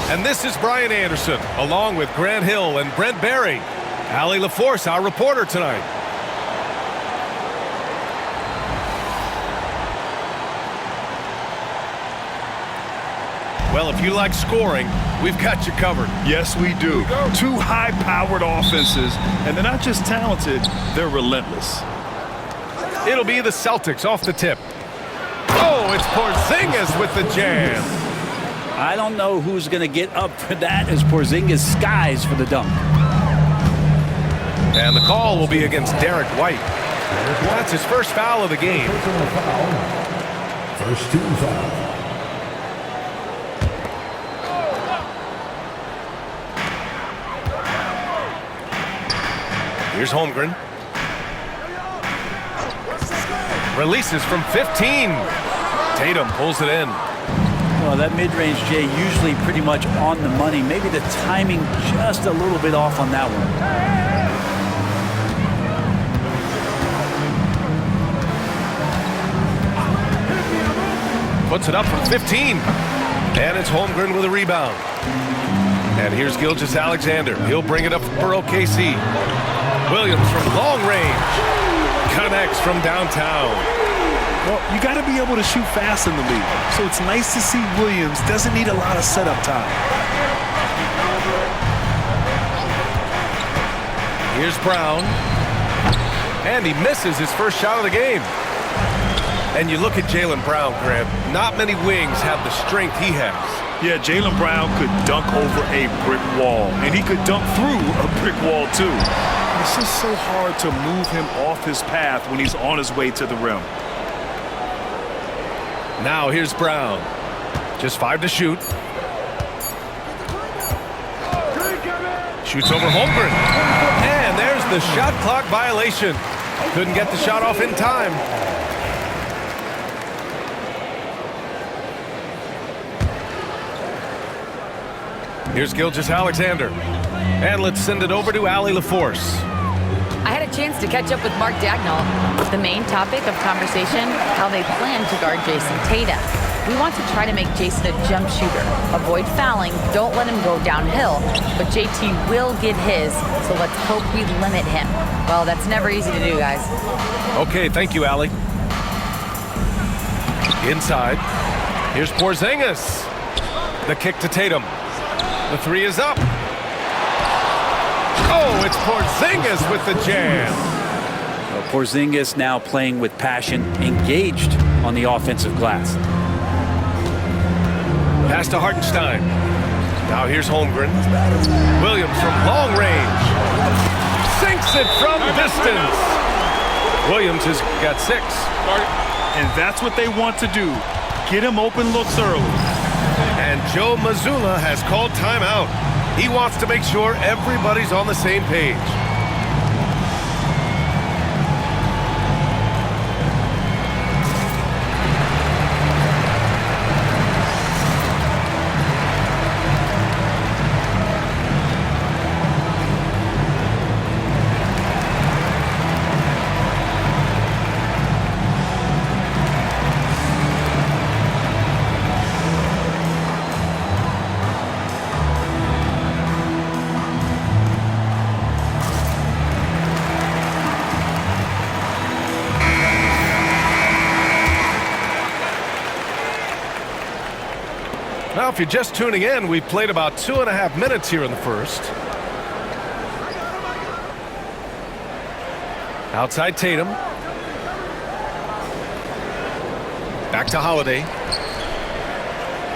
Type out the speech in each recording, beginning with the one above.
And this is Brian Anderson, along with Grant Hill and Brent Barry. Allie LaForce, our reporter tonight. Well, if you like scoring, we've got you covered. Yes, we do. Two high-powered offenses, and they're not just talented, they're relentless. It'll be the Celtics off the tip. Oh, it's Porzingis with the jam. I don't know who's going to get up for that as Porzingis skies for the dunk. And the call will be against Derek White. That's his first foul of the game. First team foul. Here's Holmgren. Releases from 15. Tatum pulls it in. Well, that mid-range, Jay, usually pretty much on the money. Maybe the timing just a little bit off on that one. Puts it up from 15. And it's Holmgren with a rebound. And here's Gilgeous-Alexander. He'll bring it up for OKC. Williams from long range. Connects from downtown. Well, you got to be able to shoot fast in the league. So it's nice to see Williams doesn't need a lot of setup time. Here's Brown. And he misses his first shot of the game. And you look at Jaylen Brown, Grant. Not many wings have the strength he has. Yeah, Jaylen Brown could dunk over a brick wall. And he could dunk through a brick wall, too. It's just so hard to move him off his path when he's on his way to the rim. Now here's Brown. Just 5 to shoot. Shoots over Holmgren. And there's the shot clock violation. Couldn't get the shot off in time. Here's Gilgeous-Alexander. And let's send it over to Allie LaForce. I had a chance to catch up with Mark Dagnall. The main topic of conversation, how they plan to guard Jason Tatum. We want to try to make Jason a jump shooter. Avoid fouling, don't let him go downhill. But JT will get his, so let's hope we limit him. Well, that's never easy to do, guys. Okay, thank you, Allie. Inside. Here's Porzingis. The kick to Tatum. The 3 is up. Oh, it's Porzingis with the jam. Well, Porzingis now playing with passion, engaged on the offensive glass. Pass to Hartenstein. Now here's Holmgren. Williams from long range. Sinks it from distance. Williams has got 6. And that's what they want to do. Get him open looks early. And Joe Mazzulla has called timeout. He wants to make sure everybody's on the same page. Now, if you're just tuning in, we've played about 2.5 minutes here in the first. Outside Tatum. Back to Holiday.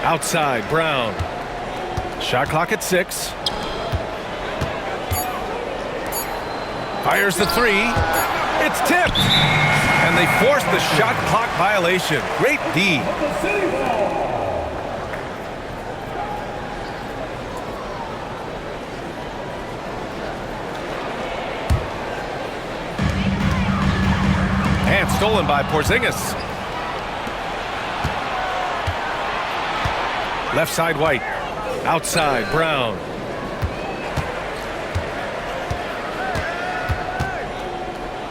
Outside Brown. Shot clock at 6. Fires the 3. It's tipped. And they force the shot clock violation. Great D. And stolen by Porzingis. Left side White. Outside Brown.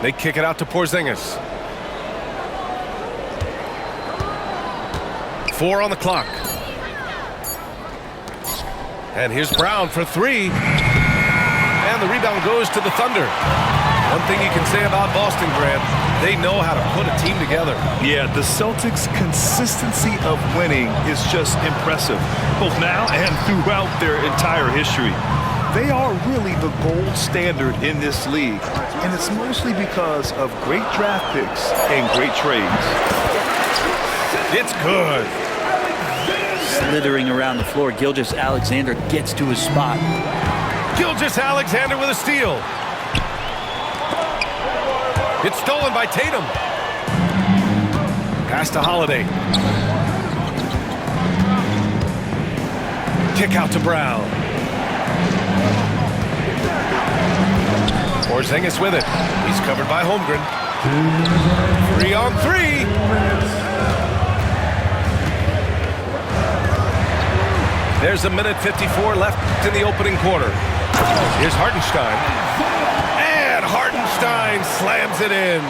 They kick it out to Porzingis. 4 on the clock. And here's Brown for three. And the rebound goes to the Thunder. One thing you can say about Boston, Grant, they know how to put a team together. Yeah, the Celtics' consistency of winning is just impressive, both now and throughout their entire history. They are really the gold standard in this league, and it's mostly because of great draft picks and great trades. It's good. Slithering around the floor, Gilgeous-Alexander gets to his spot. Gilgeous-Alexander with a steal. It's stolen by Tatum. Pass to Holiday. Kick out to Brown. Porzingis with it. He's covered by Holmgren. 3-on-3. There's a minute 54 left in the opening quarter. Here's Hartenstein. And Hartenstein slams it in.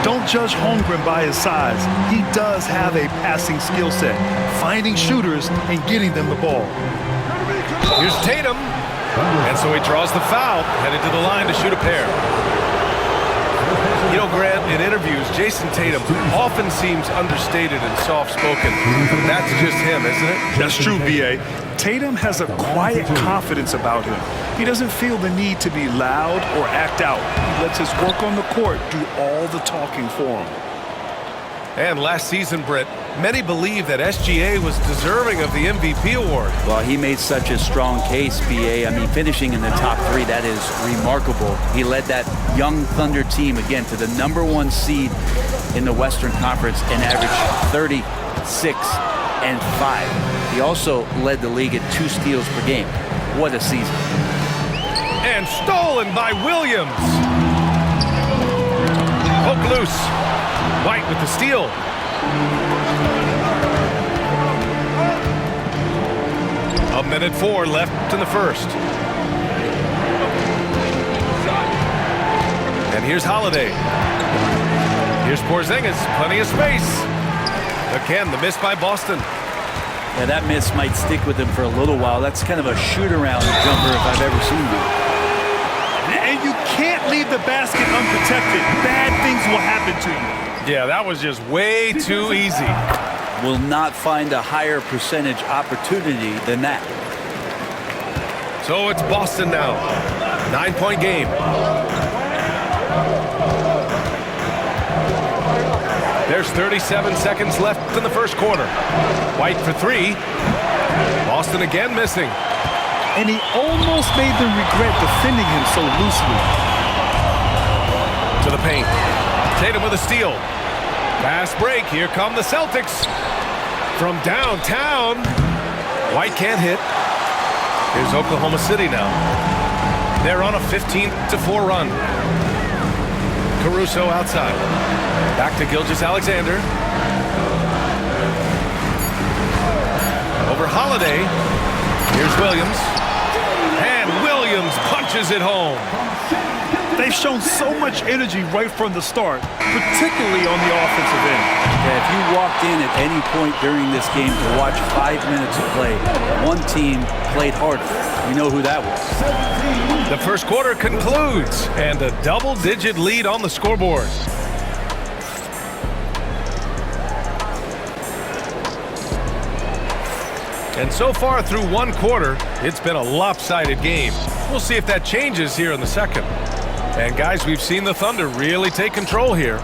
Don't judge Holmgren by his size. He does have a passing skill set, finding shooters and getting them the ball. Here's Tatum. And so he draws the foul, headed to the line to shoot a pair. You know, Grant, in interviews, Jason Tatum often seems understated and soft-spoken. That's just him, isn't it? That's true, B.A. Tatum has a quiet confidence about him. He doesn't feel the need to be loud or act out. He lets his work on the court do all the talking for him. And last season, Britt, many believe that SGA was deserving of the MVP award. Well, he made such a strong case, B.A. I mean, finishing in the top three, that is remarkable. He led that young Thunder team, again, to the #1 seed in the Western Conference and averaged 36-5. He also led the league at 2 steals per game. What a season. And stolen by Williams. Poke loose. White with the steal. A minute 4 left in the first. And here's Holiday. Here's Porzingis. Plenty of space. Again, the miss by Boston. Yeah, that miss might stick with him for a little while. That's kind of a shoot-around jumper if I've ever seen one. And you can't leave the basket unprotected. Bad things will happen to you. Yeah, that was just way too easy. Will not find a higher percentage opportunity than that. So it's Boston now. 9-point game. There's 37 seconds left in the first quarter. White for three. Boston again missing. And he almost made them regret defending him so loosely. To the paint. Tatum with a steal. Fast break. Here come the Celtics. From downtown. White can't hit. Here's Oklahoma City now. They're on a 15-4 run. Caruso outside. Back to Gilgeous-Alexander. Over Holiday. Here's Williams. And Williams punches it home. They've shown so much energy right from the start, particularly on the offensive end. Yeah, if you walked in at any point during this game to watch 5 minutes of play, one team played harder. You know who that was. The first quarter concludes, and a double-digit lead on the scoreboard. And so far through one quarter, it's been a lopsided game. We'll see if that changes here in the second. And guys, we've seen the Thunder really take control here.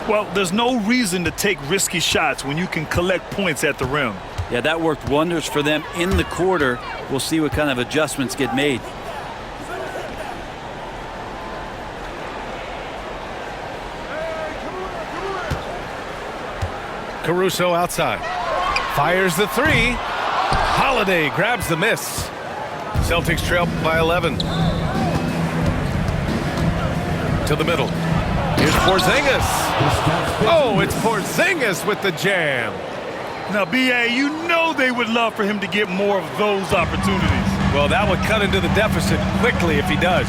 Well, there's no reason to take risky shots when you can collect points at the rim. Yeah, that worked wonders for them in the quarter. We'll see what kind of adjustments get made. Caruso outside. Fires the three. Holiday grabs the miss. Celtics trail by 11. To the middle. Here's Porzingis. Oh, it's Porzingis with the jam. Now, B.A., you know they would love for him to get more of those opportunities. Well, that would cut into the deficit quickly if he does.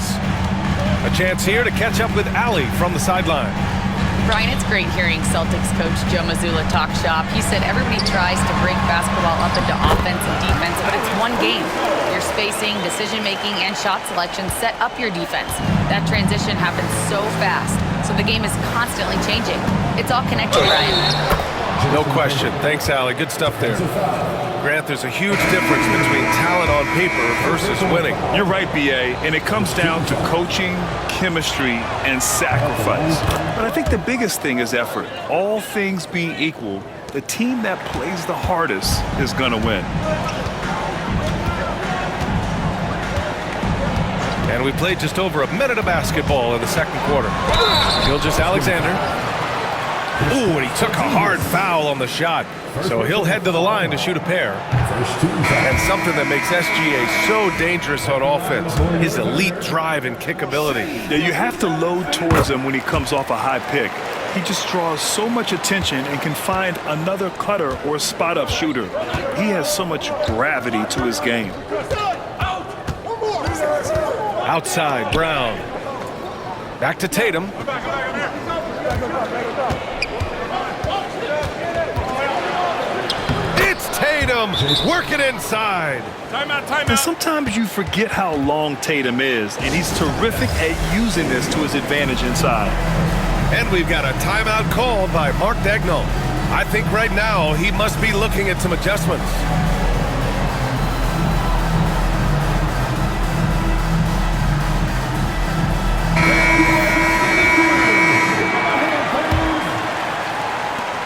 A chance here to catch up with Allie from the sideline. Brian, it's great hearing Celtics coach Joe Mazzulla talk shop. He said everybody tries to break basketball up into offense and defense, but it's one game. Your spacing, decision-making, and shot selection set up your defense. That transition happens so fast, so the game is constantly changing. It's all connected, Brian. No question. Thanks, Allie. Good stuff there. Grant, there's a huge difference between talent on paper versus winning. You're right, B.A., and it comes down to coaching, chemistry, and sacrifice. But I think the biggest thing is effort. All things being equal, the team that plays the hardest is going to win. And we played just over a minute of basketball in the second quarter. Gilgeous-Alexander. Ooh, and he took a hard foul on the shot. So he'll head to the line to shoot a pair. And something that makes SGA so dangerous on offense, his elite drive and kick ability. Yeah, you have to load towards him when he comes off a high pick. He just draws so much attention and can find another cutter or spot-up shooter. He has so much gravity to his game. Outside, Brown. Back to Tatum. Tatum working inside. Timeout. And sometimes you forget how long Tatum is, and he's terrific at using this to his advantage inside. And we've got a timeout called by Mark Daigneault. I think right now he must be looking at some adjustments.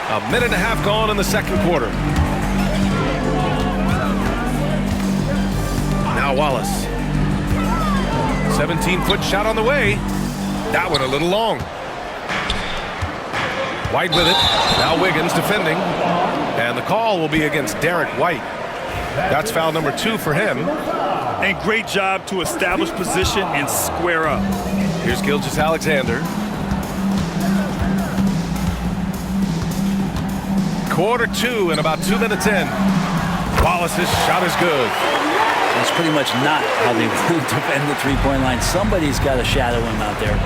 A minute and a half gone in the second quarter. Now Wallace. 17-foot shot on the way. That one a little long. White with it. Now Wiggins defending. And the call will be against Derek White. That's foul number 2 for him. And great job to establish position and square up. Here's Gilgeous-Alexander. Quarter 2 and about 2 minutes in. Wallace's shot is good. That's pretty much not how they defend the three-point line. Somebody's got to shadow him out there.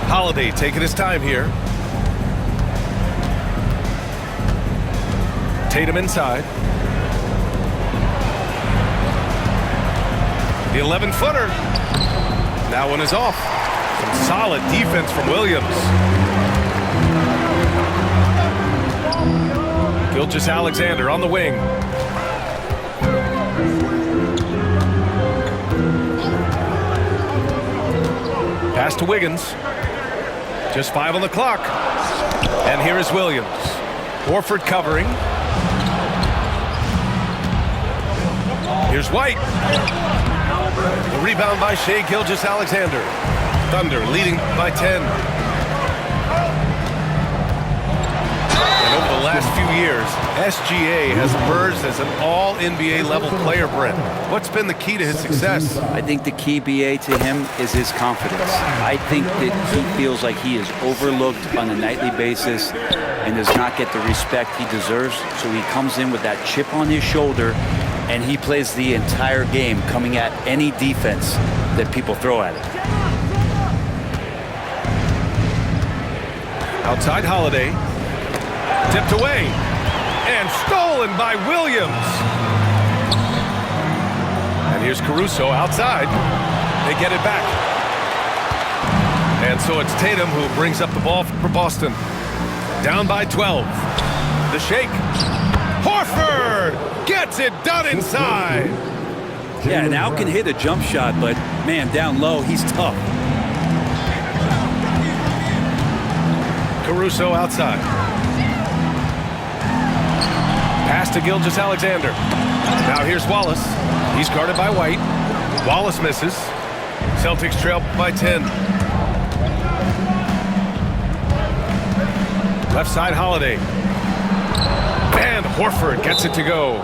Holiday taking his time here. Tatum inside. The 11-footer. That one is off. Some solid defense from Williams. Gilgeous-Alexander on the wing. Pass to Wiggins. Just 5 on the clock. And here is Williams. Horford covering. Here's White. The rebound by Shai Gilgeous-Alexander. Thunder leading by 10. Over the last few years, SGA has emerged as an all-NBA level player, Brent. What's been the key to his success? I think the key, BA, to him is his confidence. I think that he feels like he is overlooked on a nightly basis and does not get the respect he deserves. So he comes in with that chip on his shoulder and he plays the entire game, coming at any defense that people throw at him. Outside Holiday. Tipped away and stolen by Williams. And here's Caruso outside. They get it back. And so it's Tatum who brings up the ball for Boston. Down by 12. The shake. Horford gets it done inside. Yeah, now can hit a jump shot, but man, down low, he's tough. Caruso outside. Pass to Gilgeous-Alexander. Now here's Wallace. He's guarded by White. Wallace misses. Celtics trail by 10. Left side Holiday. And Horford gets it to go.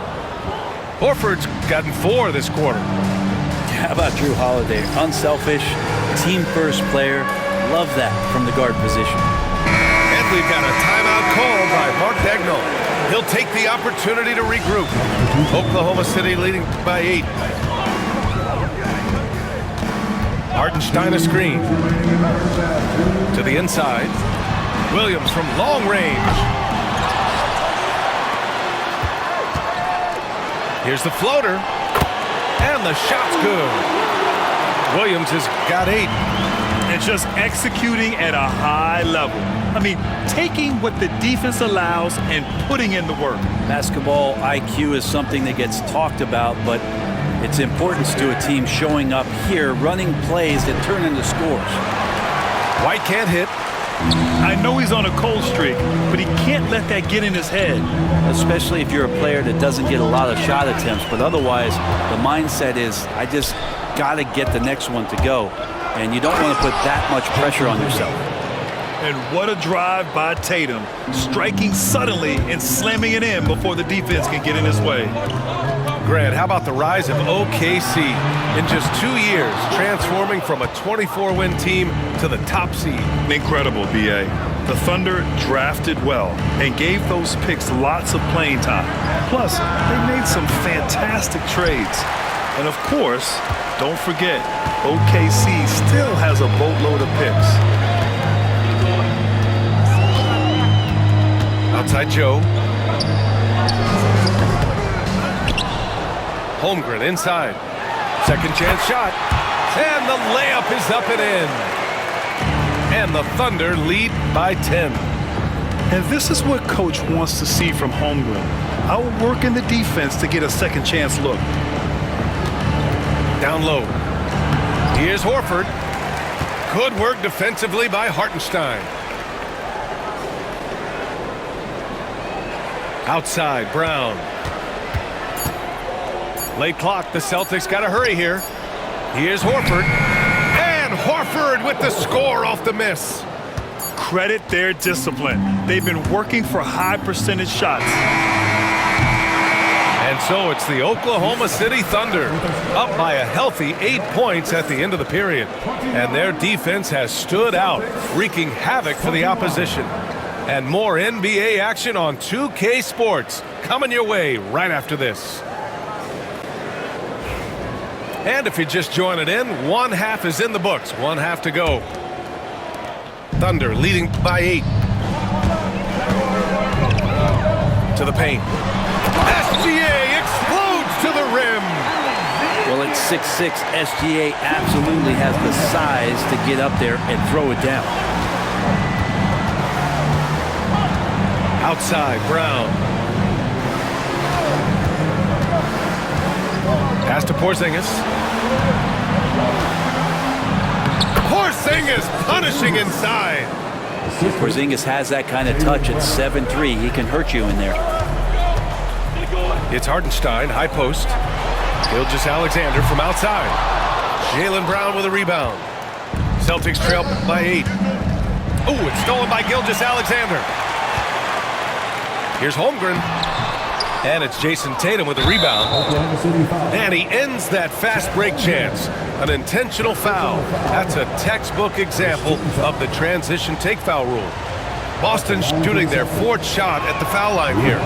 Horford's gotten 4 this quarter. How about Drew Holiday? Unselfish, team-first player. Love that from the guard position. And we've got a timeout called by Mark Daigneault. He'll take the opportunity to regroup. Oklahoma City leading by 8. Harden Hartenstein a screen. To the inside. Williams from long range. Here's the floater. And the shot's good. Williams has got 8. And just executing at a high level. I mean, taking what the defense allows and putting in the work. Basketball IQ is something that gets talked about, but its importance to a team showing up here, running plays that turn into scores. White can't hit. I know he's on a cold streak, but he can't let that get in his head. Especially if you're a player that doesn't get a lot of shot attempts, but otherwise the mindset is, I just got to get the next one to go. And you don't want to put that much pressure on yourself. And what a drive by Tatum, striking suddenly and slamming it in before the defense can get in his way. Grant, how about the rise of OKC? In just 2 years, transforming from a 24-win team to the top seed. Incredible, B.A. The Thunder drafted well and gave those picks lots of playing time. Plus, they made some fantastic trades. And of course, don't forget, OKC still has a boatload of picks. Outside Joe. Holmgren inside. Second chance shot. And the layup is up and in. And the Thunder lead by 10. And this is what Coach wants to see from Holmgren. Outworking the defense to get a second chance look. Down low. Here's Horford. Good work defensively by Hartenstein. Outside, Brown. Late clock, the Celtics got to hurry here. Here's Horford. And Horford with the score off the miss. Credit their discipline. They've been working for high percentage shots. And so it's the Oklahoma City Thunder up by a healthy 8 points at the end of the period. And their defense has stood out, wreaking havoc for the opposition. And more NBA action on 2K Sports coming your way right after this. And if you're just joining in, one half is in the books, one half to go. Thunder leading by 8. To the paint. SGA explodes to the rim. Well, at 6'6", SGA absolutely has the size to get up there and throw it down. Outside, Brown. Pass to Porzingis. Porzingis punishing inside. Porzingis has that kind of touch at 7'3". He can hurt you in there. It's Hartenstein, high post. Gilgeous Alexander from outside. Jaylen Brown with a rebound. Celtics trail by 8. Oh, it's stolen by Gilgeous Alexander. Here's Holmgren. And it's Jason Tatum with a rebound. And he ends that fast break chance. An intentional foul. That's a textbook example of the transition take foul rule. Boston shooting their 4th shot at the foul line here.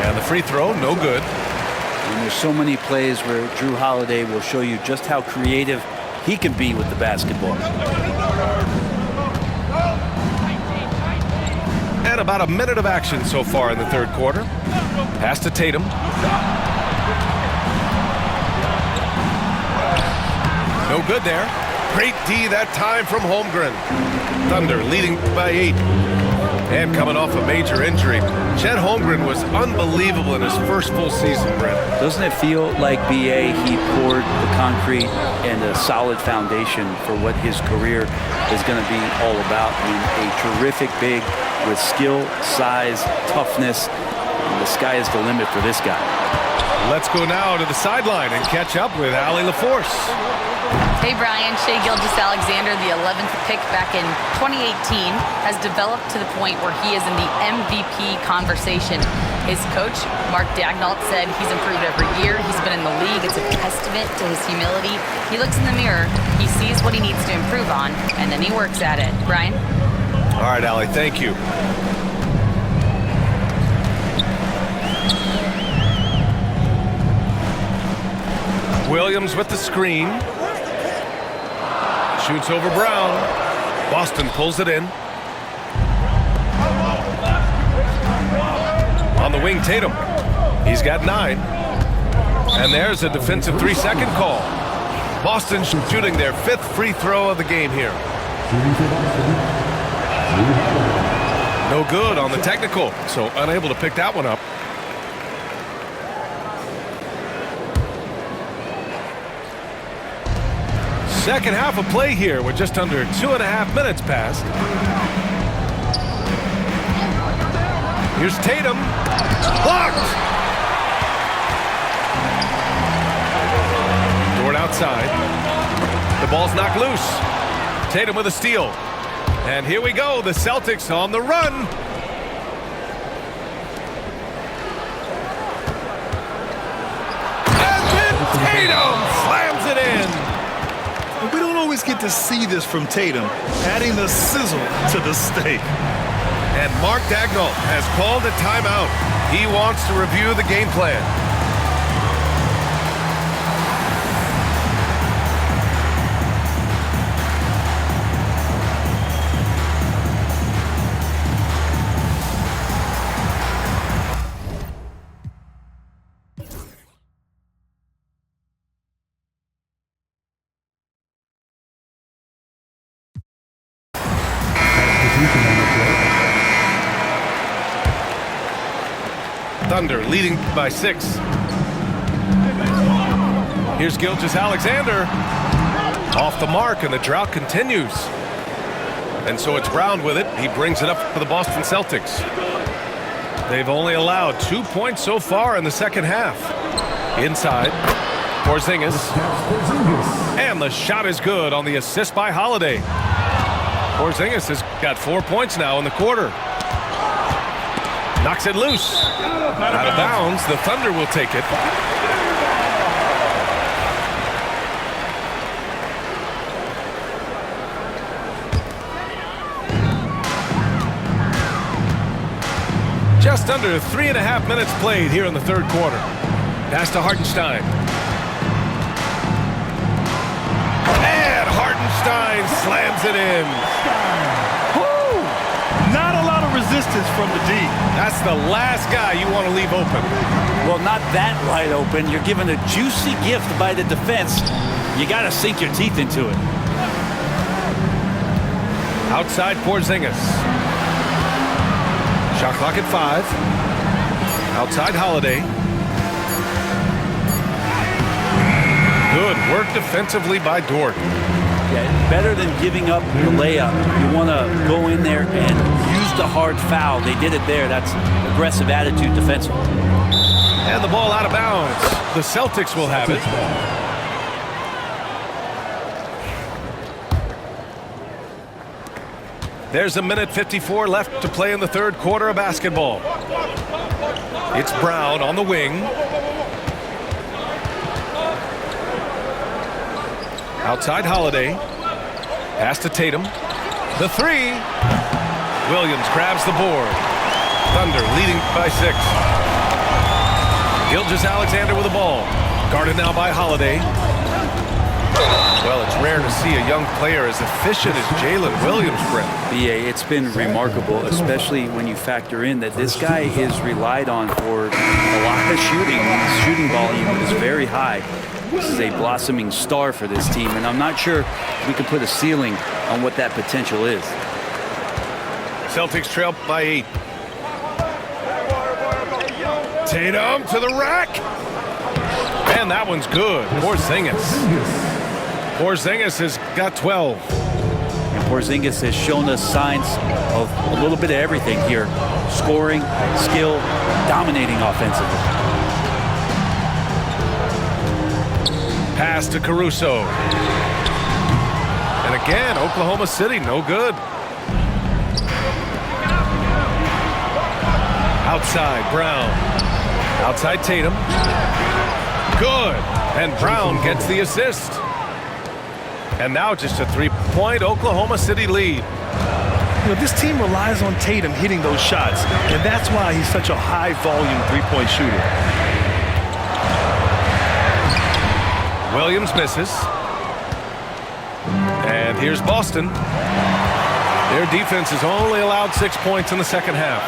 And the free throw, no good. And there's so many plays where Drew Holiday will show you just how creative he can be with the basketball. And about a minute of action so far in the third quarter. Pass to Tatum. No good there. Great D that time from Holmgren. Thunder leading by 8. And coming off a major injury, Chet Holmgren was unbelievable in his first full season, Brent. Doesn't it feel like BA, he poured the concrete and a solid foundation for what his career is going to be all about? I mean, a terrific big with skill, size, toughness. The sky is the limit for this guy. Let's go now to the sideline and catch up with Allie LaForce. Hey, Brian. Shai Gilgeous-Alexander, the 11th pick back in 2018, has developed to the point where he is in the MVP conversation. His coach, Mark Daigneault, said he's improved every year. He's been in the league. It's a testament to his humility. He looks in the mirror, he sees what he needs to improve on, and then he works at it. Brian? All right, Allie, thank you. Williams with the screen. Shoots over Brown. Boston pulls it in. On the wing, Tatum. He's got 9. And there's a defensive 3-second call. Boston shooting their 5th free throw of the game here. No good on the technical, so unable to pick that one up. Second half of play here with just under 2.5 minutes passed. Here's Tatum. Blocked! Dort outside. The ball's knocked loose. Tatum with a steal. And here we go, the Celtics on the run. And then Tatum slams it in. We don't always get to see this from Tatum, adding the sizzle to the steak. And Mark Daigneault has called a timeout. He wants to review the game plan. Thunder leading by 6. Here's Gilgeous-Alexander. Off the mark, and the drought continues. And so it's Brown with it. He brings it up for the Boston Celtics. They've only allowed 2 points so far in the second half. Inside, Porzingis. And the shot is good on the assist by Holiday. Porzingis has got 4 points now in the quarter. Knocks it loose. Out of bounds. The Thunder will take it. Just under 3.5 minutes played here in the third quarter. Pass to Hartenstein. And Hartenstein slams it in. Not a lot of resistance from the D. That's the last guy you want to leave open. Well, not that wide open. You're given a juicy gift by the defense. You got to sink your teeth into it. Outside Porzingis. Shot clock at 5. Outside Holiday. Good work defensively by Dort. Yeah, better than giving up the layup. You want to go in there and use the hard foul. They did it there. That's aggressive attitude defensively. And the ball out of bounds. The Celtics will have it. There's a minute 54 left to play in the third quarter of basketball. It's Brown on the wing. Outside Holiday. Pass to Tatum. The 3. Williams grabs the board. Thunder leading by 6. Gilgeous-Alexander with the ball. Guarded now by Holiday. Well, it's rare to see a young player as efficient as Jalen Williams, Brent. BA, it's been remarkable, especially when you factor in that this guy is relied on for a lot of shooting. His shooting volume is very high. This is a blossoming star for this team, and I'm not sure we can put a ceiling on what that potential is. Celtics trail by 8. Tatum to the rack. And that one's good. Porzingis has got 12. And Porzingis has shown us signs of a little bit of everything here. Scoring, skill, dominating offensively. Pass to Caruso. And again, Oklahoma City, no good. Outside, Brown. Outside, Tatum. Good. And Brown gets the assist. And now just a 3-point Oklahoma City lead. You know, this team relies on Tatum hitting those shots, and that's why he's such a high-volume three-point shooter. Williams misses. And And here's Boston. Their defense has only allowed 6 points in the second half.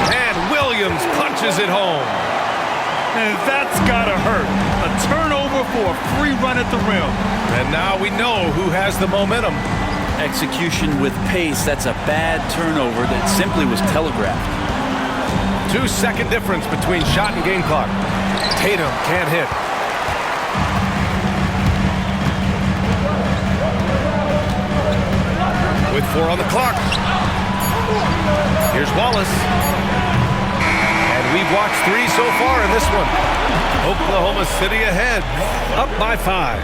And Williams punches it home. And that's gotta hurt. A turnover for a free run at the rim. And now we know who has the momentum. Execution with pace, that's a bad turnover that simply was telegraphed. 2-second difference between shot and game clock. Tatum can't hit. With 4 on the clock. Here's Wallace. And we've watched 3 so far in this one. Oklahoma City ahead, up by 5.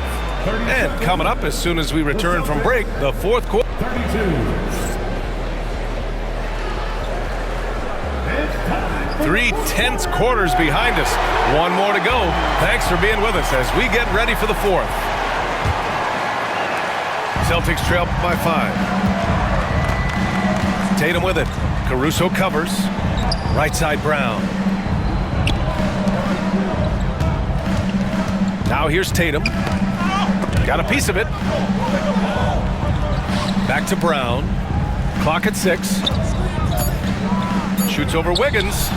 And coming up as soon as we return from break, the fourth quarter. 3 tense quarters behind us. 1 more to go. Thanks for being with us as we get ready for the fourth. Celtics trail by 5. Tatum with it. Caruso covers. Right side Brown. Now here's Tatum. Got a piece of it. Back to Brown. Clock at 6. Shoots over Wiggins.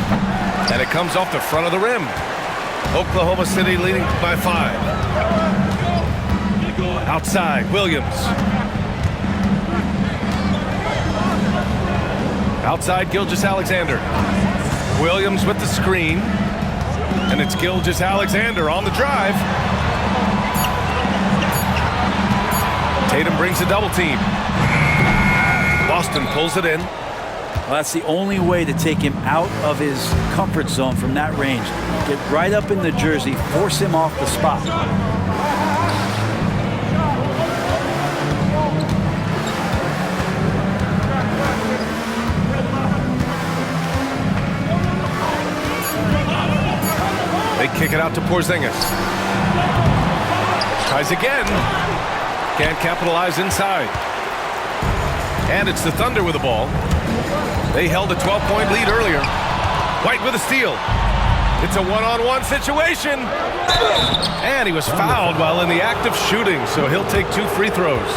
And it comes off the front of the rim. Oklahoma City leading by 5. Outside, Williams. Outside, Gilgeous-Alexander. Williams with the screen. And it's Gilgeous-Alexander on the drive. Tatum brings a double team. Boston pulls it in. Well, that's the only way to take him out of his comfort zone from that range. Get right up in the jersey, force him off the spot. They kick it out to Porzingis. Tries again. Can't capitalize inside. And it's the Thunder with the ball. They held a 12-point lead earlier. White with a steal. It's a one-on-one situation. And he was fouled while in the act of shooting, so he'll take 2 free throws.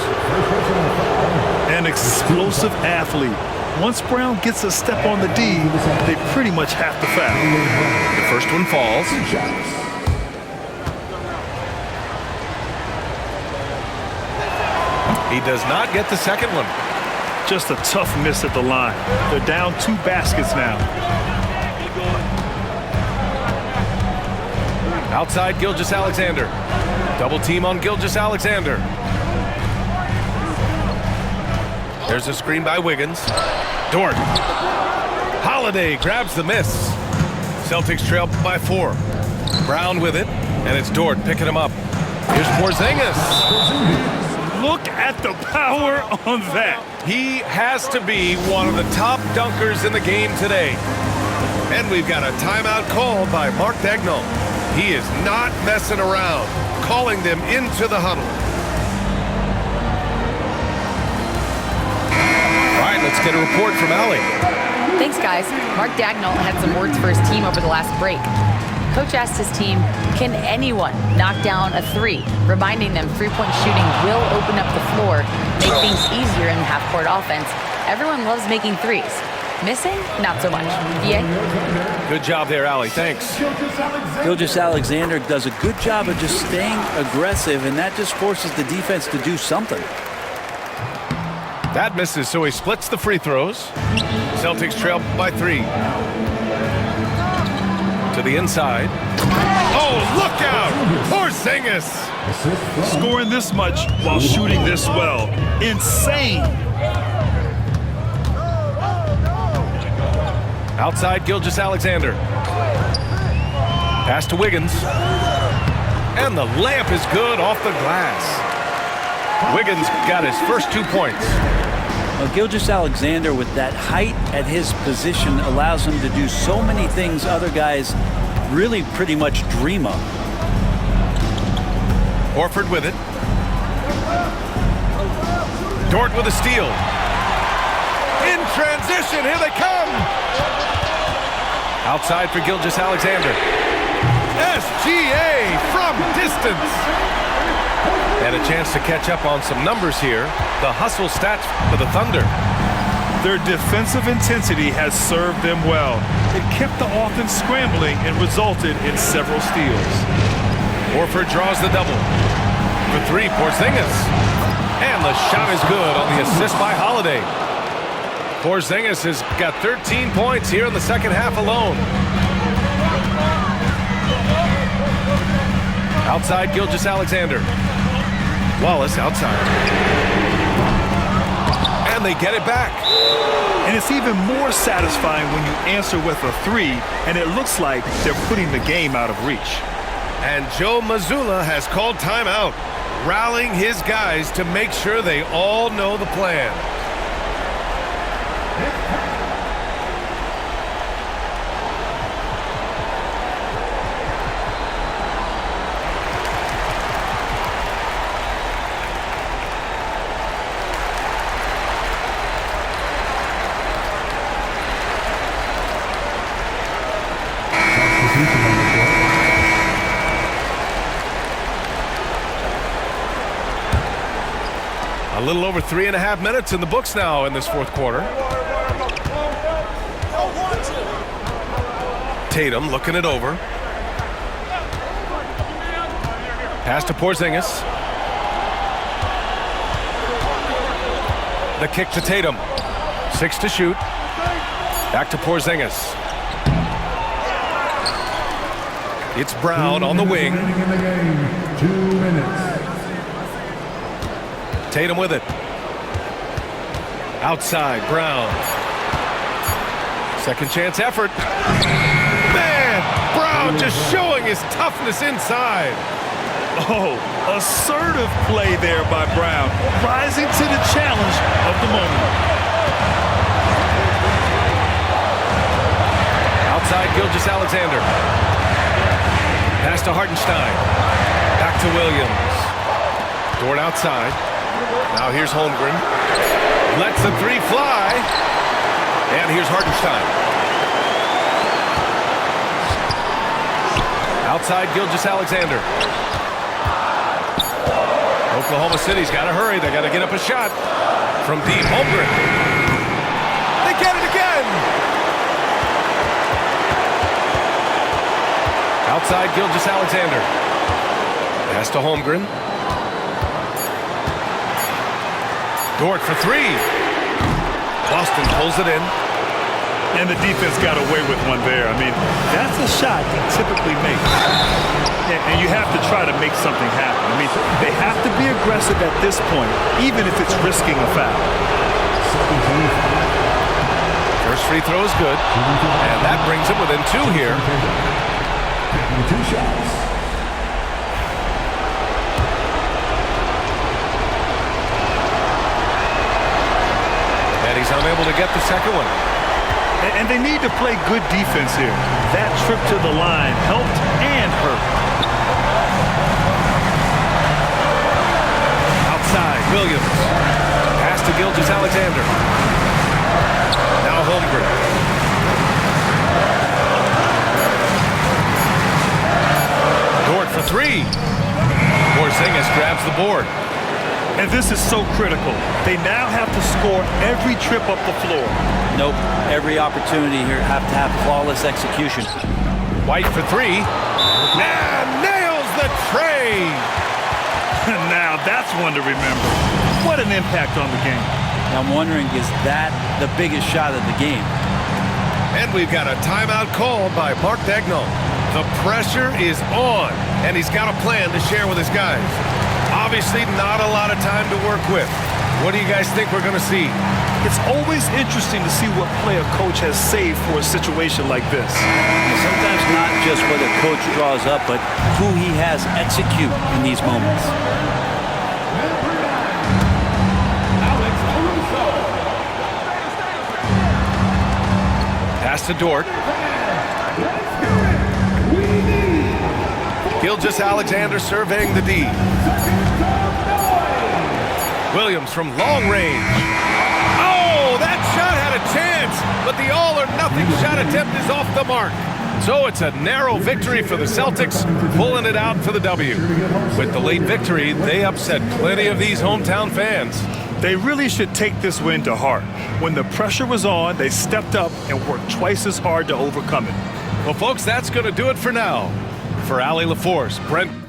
An explosive athlete. Once Brown gets a step on the D, they pretty much have to foul. The first one falls. He does not get the second one. Just a tough miss at the line. They're down 2 baskets now. Outside, Gilgeous-Alexander. Double team on Gilgeous-Alexander. There's a screen by Wiggins. Dort. Holiday grabs the miss. Celtics trail by 4. Brown with it, and it's Dort picking him up. Here's Porzingis. Look at the power on that. He has to be one of the top dunkers in the game today. And we've got a timeout called by Mark Daigneault. He is not messing around, calling them into the huddle. All right, let's get a report from Allie. Thanks, guys. Mark Daigneault had some words for his team over the last break. Coach asked his team, can anyone knock down a 3? Reminding them 3-point shooting will open up the floor, make things easier in the half-court offense. Everyone loves making 3s. Missing? Not so much. Yay? Good job there, Allie. Thanks. Gilgeous-Alexander does a good job of just staying aggressive, and that just forces the defense to do something. That misses, so he splits the free throws. Celtics trail by 3. To the inside. Oh, look out! Porzingis! Scoring this much while shooting this well. Insane! Outside, Gilgeous-Alexander. Pass to Wiggins. And the layup is good off the glass. Wiggins got his first 2 points. Well, Gilgeous-Alexander, with that height at his position, allows him to do so many things other guys really pretty much dream of. Horford with it. Dort with a steal. In transition, here they come. Outside for Gilgeous-Alexander. SGA from distance. And a chance to catch up on some numbers here. The hustle stats for the Thunder. Their defensive intensity has served them well. It kept the offense scrambling and resulted in several steals. Horford draws the double. For three, Porzingis. And the shot is good on the assist by Holiday. Porzingis has got 13 points here in the second half alone. Outside, Gilgeous-Alexander. Wallace outside. And they get it back. And it's even more satisfying when you answer with a three, and it looks like they're putting the game out of reach. And Joe Mazzulla has called timeout, rallying his guys to make sure they all know the plan. A little over 3.5 minutes in the books now in this fourth quarter. Tatum looking it over. Pass to Porzingis. The kick to Tatum. 6 to shoot. Back to Porzingis. It's Brown on the wing. 2 minutes. Tatum with it. Outside, Brown. Second chance effort. Man, Brown just showing his toughness inside. Oh, assertive play there by Brown, rising to the challenge of the moment. Outside, Gilgeous-Alexander. Pass to Hartenstein. Back to Williams. Dort outside. Now here's Holmgren. Lets the three fly. And here's Hartenstein. Outside, Gilgeous-Alexander. Oklahoma City's got to hurry. They got to get up a shot from deep. Holmgren. They get it again. Outside, Gilgeous-Alexander. Pass to Holmgren. Dort for three. Boston pulls it in. And the defense got away with one there. I mean, that's a shot he typically makes. And you have to try to make something happen. I mean, they have to be aggressive at this point, even if it's risking a foul. First free throw is good. And that brings him within two here. 2 shots. And he's unable to get the second one. And they need to play good defense here. That trip to the line helped and hurt. Outside, Williams. Pass to Gilgeous-Alexander. Now Holmgren. Dort for three. Porzingis grabs the board. And this is so critical. They now have to score every trip up the floor. Nope. Every opportunity here have to have flawless execution. White for three. And nails the tray. Now that's one to remember. What an impact on the game. Now I'm wondering, is that the biggest shot of the game? And we've got a timeout called by Mark Daigneault. The pressure is on, and he's got a plan to share with his guys. Obviously, not a lot of time to work with. What do you guys think we're going to see? It's always interesting to see what play a coach has saved for a situation like this. Sometimes not just what a coach draws up, but who he has execute in these moments. Pass to Dort. Gilgeous-Alexander surveying the D. Williams from long range. Oh, that shot had a chance, but the all-or-nothing shot attempt is off the mark. So it's a narrow victory for the Celtics, pulling it out for the W. With the late victory, they upset plenty of these hometown fans. They really should take this win to heart. When the pressure was on, they stepped up and worked twice as hard to overcome it. Well, folks, that's going to do it for now. For Allie LaForce, Brent